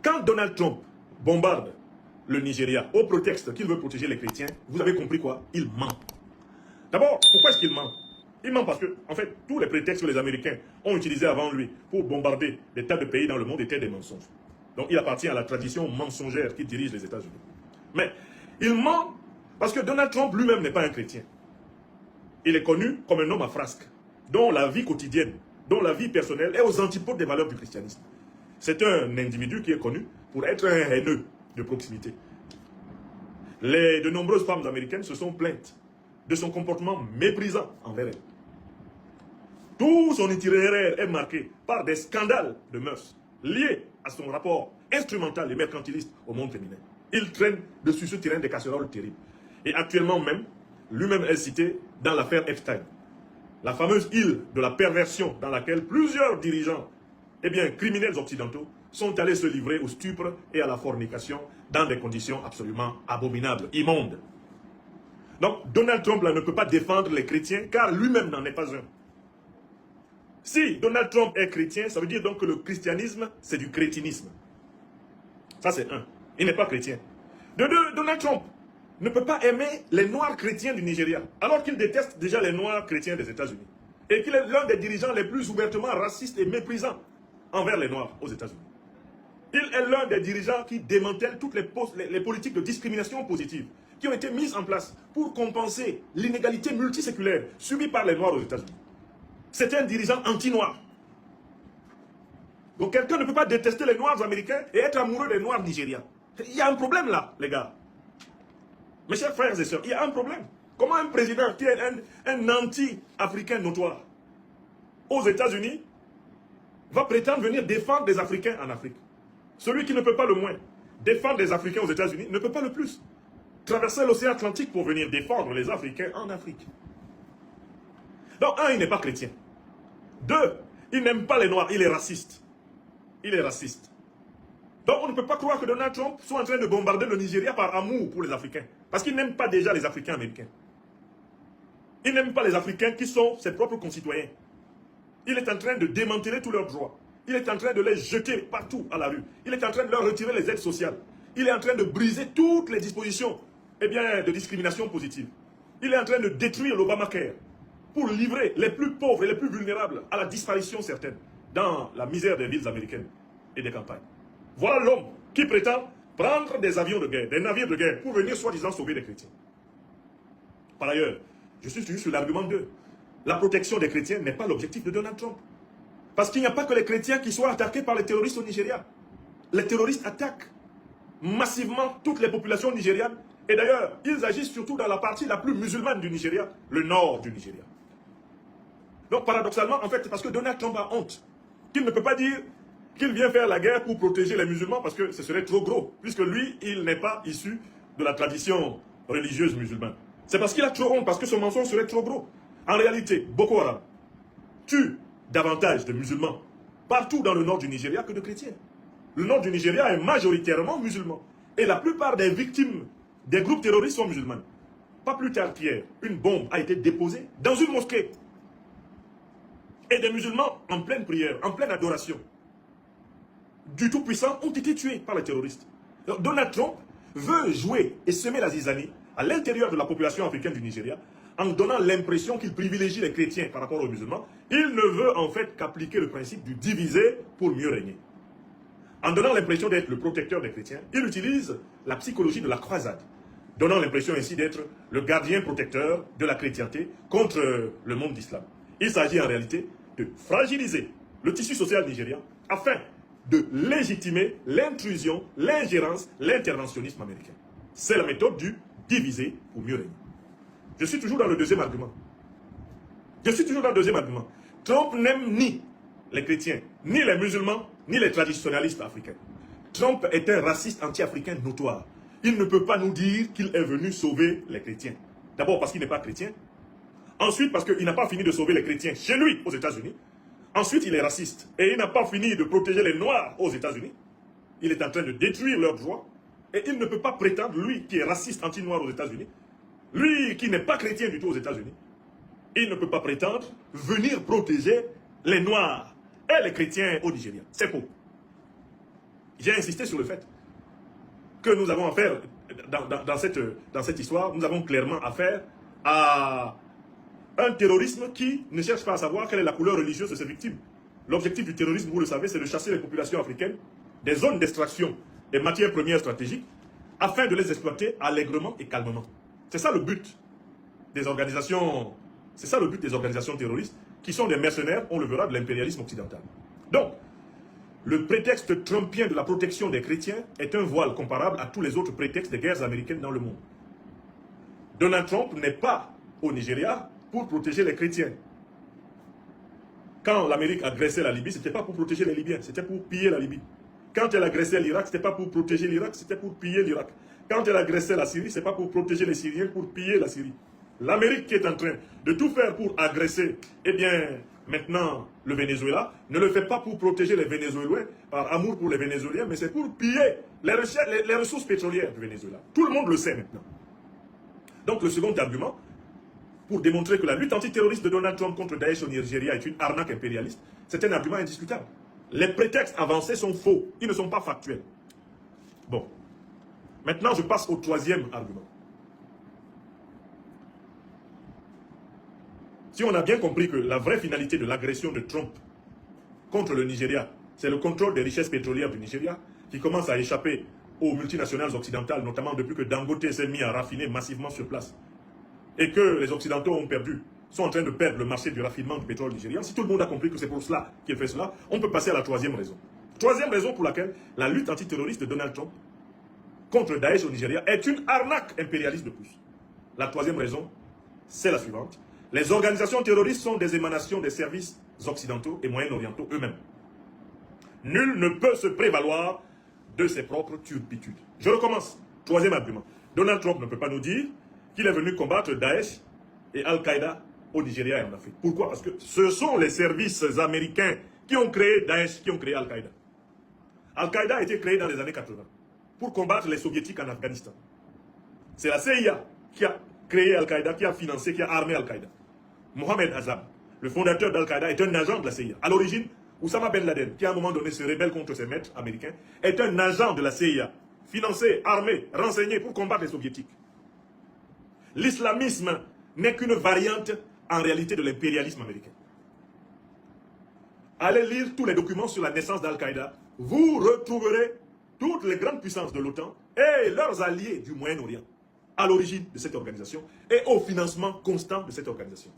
Quand Donald Trump bombarde le Nigeria au prétexte qu'il veut protéger les chrétiens, vous avez compris quoi? Il ment. D'abord, pourquoi est-ce qu'il ment? Il ment parce que, en fait, tous les prétextes que les Américains ont utilisés avant lui pour bombarder des tas de pays dans le monde étaient des mensonges. Donc il appartient à la tradition mensongère qui dirige les États-Unis. Mais il ment parce que Donald Trump lui-même n'est pas un chrétien. Il est connu comme un homme à frasques, dont la vie quotidienne, dont la vie personnelle est aux antipodes des valeurs du christianisme. C'est un individu qui est connu pour être un haineux de proximité. De nombreuses femmes américaines se sont plaintes de son comportement méprisant envers elles. Tout son itinéraire est marqué par des scandales de mœurs liés à son rapport instrumental et mercantiliste au monde féminin. Il traîne dessus ce terrain des casseroles terribles. Et actuellement même, lui-même est cité dans l'affaire Epstein. La fameuse île de la perversion dans laquelle plusieurs dirigeants, criminels occidentaux, sont allés se livrer au stupre et à la fornication dans des conditions absolument abominables, immondes. Donc Donald Trump là, ne peut pas défendre les chrétiens car lui-même n'en est pas un. Si Donald Trump est chrétien, ça veut dire donc que le christianisme, c'est du crétinisme. Ça c'est un. Il n'est pas chrétien. De deux, Donald Trump ne peut pas aimer les noirs chrétiens du Nigeria, alors qu'il déteste déjà les noirs chrétiens des États-Unis. Et qu'il est l'un des dirigeants les plus ouvertement racistes et méprisants envers les noirs aux États-Unis. Il est l'un des dirigeants qui démantèle toutes les politiques de discrimination positive qui ont été mises en place pour compenser l'inégalité multiséculaire subie par les noirs aux États-Unis. C'est un dirigeant anti-noir. Donc quelqu'un ne peut pas détester les noirs américains et être amoureux des noirs nigériens. Il y a un problème là, les gars. Mes chers frères et sœurs, il y a un problème. Comment un président qui est un anti-africain notoire aux États-Unis va prétendre venir défendre des Africains en Afrique? Celui qui ne peut pas le moins défendre les Africains aux États-Unis ne peut pas le plus traverser l'océan Atlantique pour venir défendre les Africains en Afrique. Donc, un, il n'est pas chrétien. Deux, il n'aime pas les Noirs, il est raciste. Il est raciste. Donc, on ne peut pas croire que Donald Trump soit en train de bombarder le Nigeria par amour pour les Africains. Parce qu'il n'aime pas déjà les Africains américains. Il n'aime pas les Africains qui sont ses propres concitoyens. Il est en train de démanteler tous leurs droits. Il est en train de les jeter partout à la rue. Il est en train de leur retirer les aides sociales. Il est en train de briser toutes les dispositions de discrimination positive. Il est en train de détruire l'Obamacare pour livrer les plus pauvres et les plus vulnérables à la disparition certaine dans la misère des villes américaines et des campagnes. Voilà l'homme qui prétend prendre des avions de guerre, des navires de guerre pour venir soi-disant sauver les chrétiens. Par ailleurs, je suis toujours sur l'argument 2. La protection des chrétiens n'est pas l'objectif de Donald Trump. Parce qu'il n'y a pas que les chrétiens qui soient attaqués par les terroristes au Nigeria. Les terroristes attaquent massivement toutes les populations nigérianes. Et d'ailleurs, ils agissent surtout dans la partie la plus musulmane du Nigeria, le nord du Nigeria. Donc paradoxalement, en fait, c'est parce que Donald Trump a honte qu'il ne peut pas dire qu'il vient faire la guerre pour protéger les musulmans parce que ce serait trop gros. Puisque lui, il n'est pas issu de la tradition religieuse musulmane. C'est parce qu'il a trop honte, parce que son mensonge serait trop gros. En réalité, Boko Haram tue davantage de musulmans partout dans le nord du Nigeria que de chrétiens. Le nord du Nigeria est majoritairement musulman. Et la plupart des victimes des groupes terroristes sont musulmanes. Pas plus tard qu'hier, une bombe a été déposée dans une mosquée. Et des musulmans en pleine prière, en pleine adoration du Tout-Puissant ont été tués par les terroristes. Donc Donald Trump veut jouer et semer la zizanie à l'intérieur de la population africaine du Nigeria en donnant l'impression qu'il privilégie les chrétiens par rapport aux musulmans. Il ne veut en fait qu'appliquer le principe du diviser pour mieux régner. En donnant l'impression d'être le protecteur des chrétiens, il utilise la psychologie de la croisade, donnant l'impression ainsi d'être le gardien protecteur de la chrétienté contre le monde d'islam. Il s'agit en réalité de fragiliser le tissu social nigérien afin de légitimer l'intrusion, l'ingérence, l'interventionnisme américain. C'est la méthode du diviser pour mieux régner. Je suis toujours dans le deuxième argument. Trump n'aime ni les chrétiens, ni les musulmans, ni les traditionalistes africains. Trump est un raciste anti-africain notoire. Il ne peut pas nous dire qu'il est venu sauver les chrétiens. D'abord parce qu'il n'est pas chrétien. Ensuite parce qu'il n'a pas fini de sauver les chrétiens chez lui, aux États-Unis. Ensuite, il est raciste. Et il n'a pas fini de protéger les Noirs aux États-Unis. Il est en train de détruire leurs droits. Et il ne peut pas prétendre, lui qui est raciste anti-noir aux États-Unis, lui qui n'est pas chrétien du tout aux États-Unis, il ne peut pas prétendre venir protéger les Noirs et les chrétiens au Nigeria. C'est faux. J'ai insisté sur le fait que nous avons affaire, dans cette histoire, nous avons clairement affaire à un terrorisme qui ne cherche pas à savoir quelle est la couleur religieuse de ses victimes. L'objectif du terrorisme, vous le savez, c'est de chasser les populations africaines des zones d'extraction des matières premières stratégiques afin de les exploiter allègrement et calmement. C'est ça le but des organisations, c'est ça le but des organisations terroristes qui sont des mercenaires, on le verra, de l'impérialisme occidental. Donc, le prétexte trumpien de la protection des chrétiens est un voile comparable à tous les autres prétextes des guerres américaines dans le monde. Donald Trump n'est pas au Nigeria pour protéger les chrétiens. Quand l'Amérique agressait la Libye, ce n'était pas pour protéger les Libyens, c'était pour piller la Libye. Quand elle agressait l'Irak, ce n'était pas pour protéger l'Irak, c'était pour piller l'Irak. Quand elle agressait la Syrie, ce n'est pas pour protéger les Syriens, pour piller la Syrie. L'Amérique qui est en train de tout faire pour agresser, eh bien, maintenant, le Venezuela, ne le fait pas pour protéger les Vénézuéliens, par amour pour les Vénézuéliens, mais c'est pour piller les ressources pétrolières du Venezuela. Tout le monde le sait maintenant. Donc, le second argument, pour démontrer que la lutte antiterroriste de Donald Trump contre Daesh au Nigeria est une arnaque impérialiste, c'est un argument indiscutable. Les prétextes avancés sont faux, ils ne sont pas factuels. Bon. Maintenant, je passe au troisième argument. Si on a bien compris que la vraie finalité de l'agression de Trump contre le Nigeria, c'est le contrôle des richesses pétrolières du Nigeria, qui commence à échapper aux multinationales occidentales, notamment depuis que Dangote s'est mis à raffiner massivement sur place, et que les Occidentaux sont en train de perdre le marché du raffinement du pétrole nigérian. Si tout le monde a compris que c'est pour cela qu'il fait cela, on peut passer à la troisième raison. Troisième raison pour laquelle la lutte antiterroriste de Donald Trump contre Daesh au Nigeria est une arnaque impérialiste de plus. La troisième raison, c'est la suivante. Les organisations terroristes sont des émanations des services occidentaux et moyen-orientaux eux-mêmes. Nul ne peut se prévaloir de ses propres turpitudes. Je recommence. Troisième argument. Donald Trump ne peut pas nous dire qu'il est venu combattre Daesh et Al-Qaïda au Nigeria et en Afrique. Pourquoi? Parce que ce sont les services américains qui ont créé Daesh, qui ont créé Al-Qaïda. Al-Qaïda a été créé dans les années 80 pour combattre les soviétiques en Afghanistan. C'est la CIA qui a créé Al-Qaïda, qui a financé, qui a armé Al-Qaïda. Mohamed Azam, le fondateur d'Al-Qaïda, est un agent de la CIA. À l'origine, Oussama Ben Laden, qui à un moment donné se rebelle contre ses maîtres américains, est un agent de la CIA, financé, armé, renseigné pour combattre les soviétiques. L'islamisme n'est qu'une variante en réalité de l'impérialisme américain. Allez lire tous les documents sur la naissance d'Al-Qaïda. Vous retrouverez toutes les grandes puissances de l'OTAN et leurs alliés du Moyen-Orient à l'origine de cette organisation et au financement constant de cette organisation.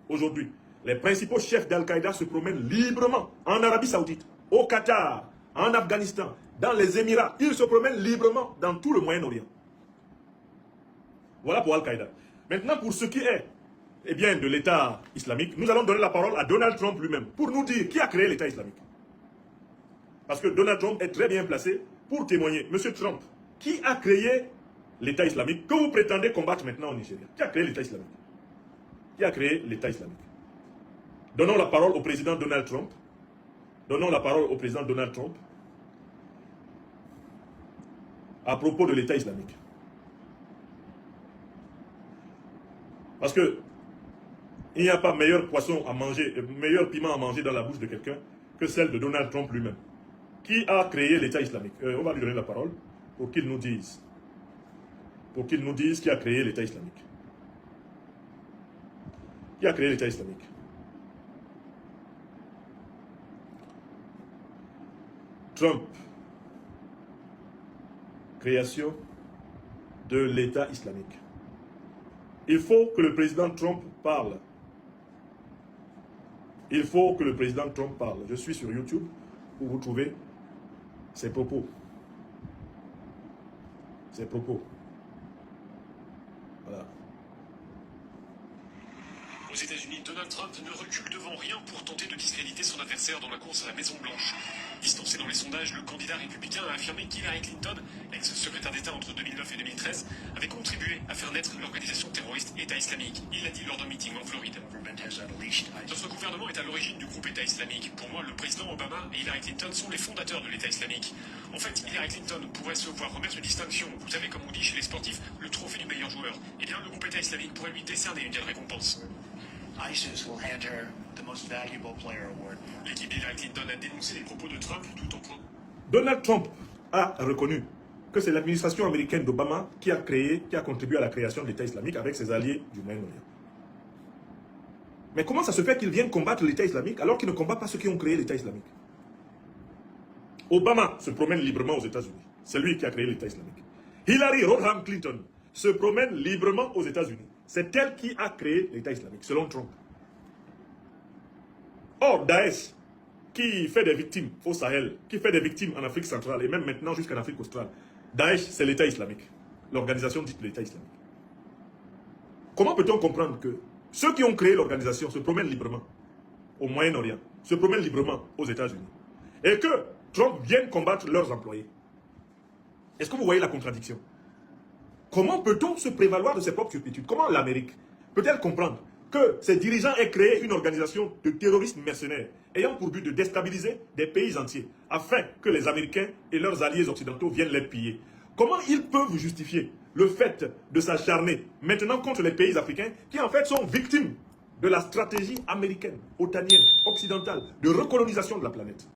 Aujourd'hui, les principaux chefs d'Al-Qaïda se promènent librement en Arabie Saoudite, au Qatar, en Afghanistan, dans les Émirats. Ils se promènent librement dans tout le Moyen-Orient. Voilà pour Al-Qaïda. Maintenant, pour ce qui est eh bien, de l'État islamique, nous allons donner la parole à Donald Trump lui-même pour nous dire qui a créé l'État islamique. Parce que Donald Trump est très bien placé pour témoigner. Monsieur Trump, qui a créé l'État islamique que vous prétendez combattre maintenant au Nigeria? Qui a créé l'État islamique? Qui a créé l'État islamique? Donnons la parole au président Donald Trump. Donnons la parole au président Donald Trump à propos de l'État islamique. Parce que il n'y a pas meilleur poisson à manger, meilleur piment à manger dans la bouche de quelqu'un que celle de Donald Trump lui-même. Qui a créé l'État islamique? On va lui donner la parole pour qu'il nous dise. Pour qu'il nous dise qui a créé l'État islamique. Qui a créé l'État islamique? Trump. Création de l'État islamique. Il faut que le président Trump parle. Il faut que le président Trump parle. Je suis sur YouTube pour vous trouver ses propos. Ses propos. Voilà. Aux États-Unis, Donald Trump ne recule devant rien pour tenter de discréditer son adversaire dans la course à la Maison-Blanche. Distancé dans les sondages, le candidat républicain a affirmé qu'Hillary Clinton, ex-secrétaire d'État entre 2009 et 2013, avait contribué à faire naître l'organisation terroriste État islamique. Il l'a dit lors d'un meeting en Floride. Notre gouvernement est à l'origine du groupe État islamique. Pour moi, le président Obama et Hillary Clinton sont les fondateurs de l'État islamique. En fait, Hillary Clinton pourrait se voir remettre une distinction. Vous savez, comme on dit chez les sportifs, le trophée du meilleur joueur. Eh bien, le groupe État islamique pourrait lui décerner une telle récompense. ISIS will hand her the most valuable player award. L'équipe d'Hillary Clinton a dénoncé les propos de Trump tout en point. Donald Trump a reconnu que c'est l'administration américaine d'Obama qui a contribué à la création de l'État islamique avec ses alliés du Moyen-Orient. Mais comment ça se fait qu'ils viennent combattre l'État islamique alors qu'ils ne combattent pas ceux qui ont créé l'État islamique? Obama se promène librement aux États-Unis. C'est lui qui a créé l'État islamique. Hillary Rodham Clinton se promène librement aux États-Unis. C'est elle qui a créé l'État islamique, selon Trump. Or, Daesh, qui fait des victimes au Sahel, qui fait des victimes en Afrique centrale et même maintenant jusqu'en Afrique australe, Daesh, c'est l'État islamique. L'organisation dite l'État islamique. Comment peut-on comprendre que ceux qui ont créé l'organisation se promènent librement au Moyen-Orient, se promènent librement aux États-Unis, et que Trump vienne combattre leurs employés? Est-ce que vous voyez la contradiction? Comment peut-on se prévaloir de ses propres turpitudes? Comment l'Amérique peut-elle comprendre que ses dirigeants aient créé une organisation de terroristes mercenaires ayant pour but de déstabiliser des pays entiers afin que les Américains et leurs alliés occidentaux viennent les piller? Comment ils peuvent justifier le fait de s'acharner maintenant contre les pays africains qui en fait sont victimes de la stratégie américaine, otanienne, occidentale de recolonisation de la planète?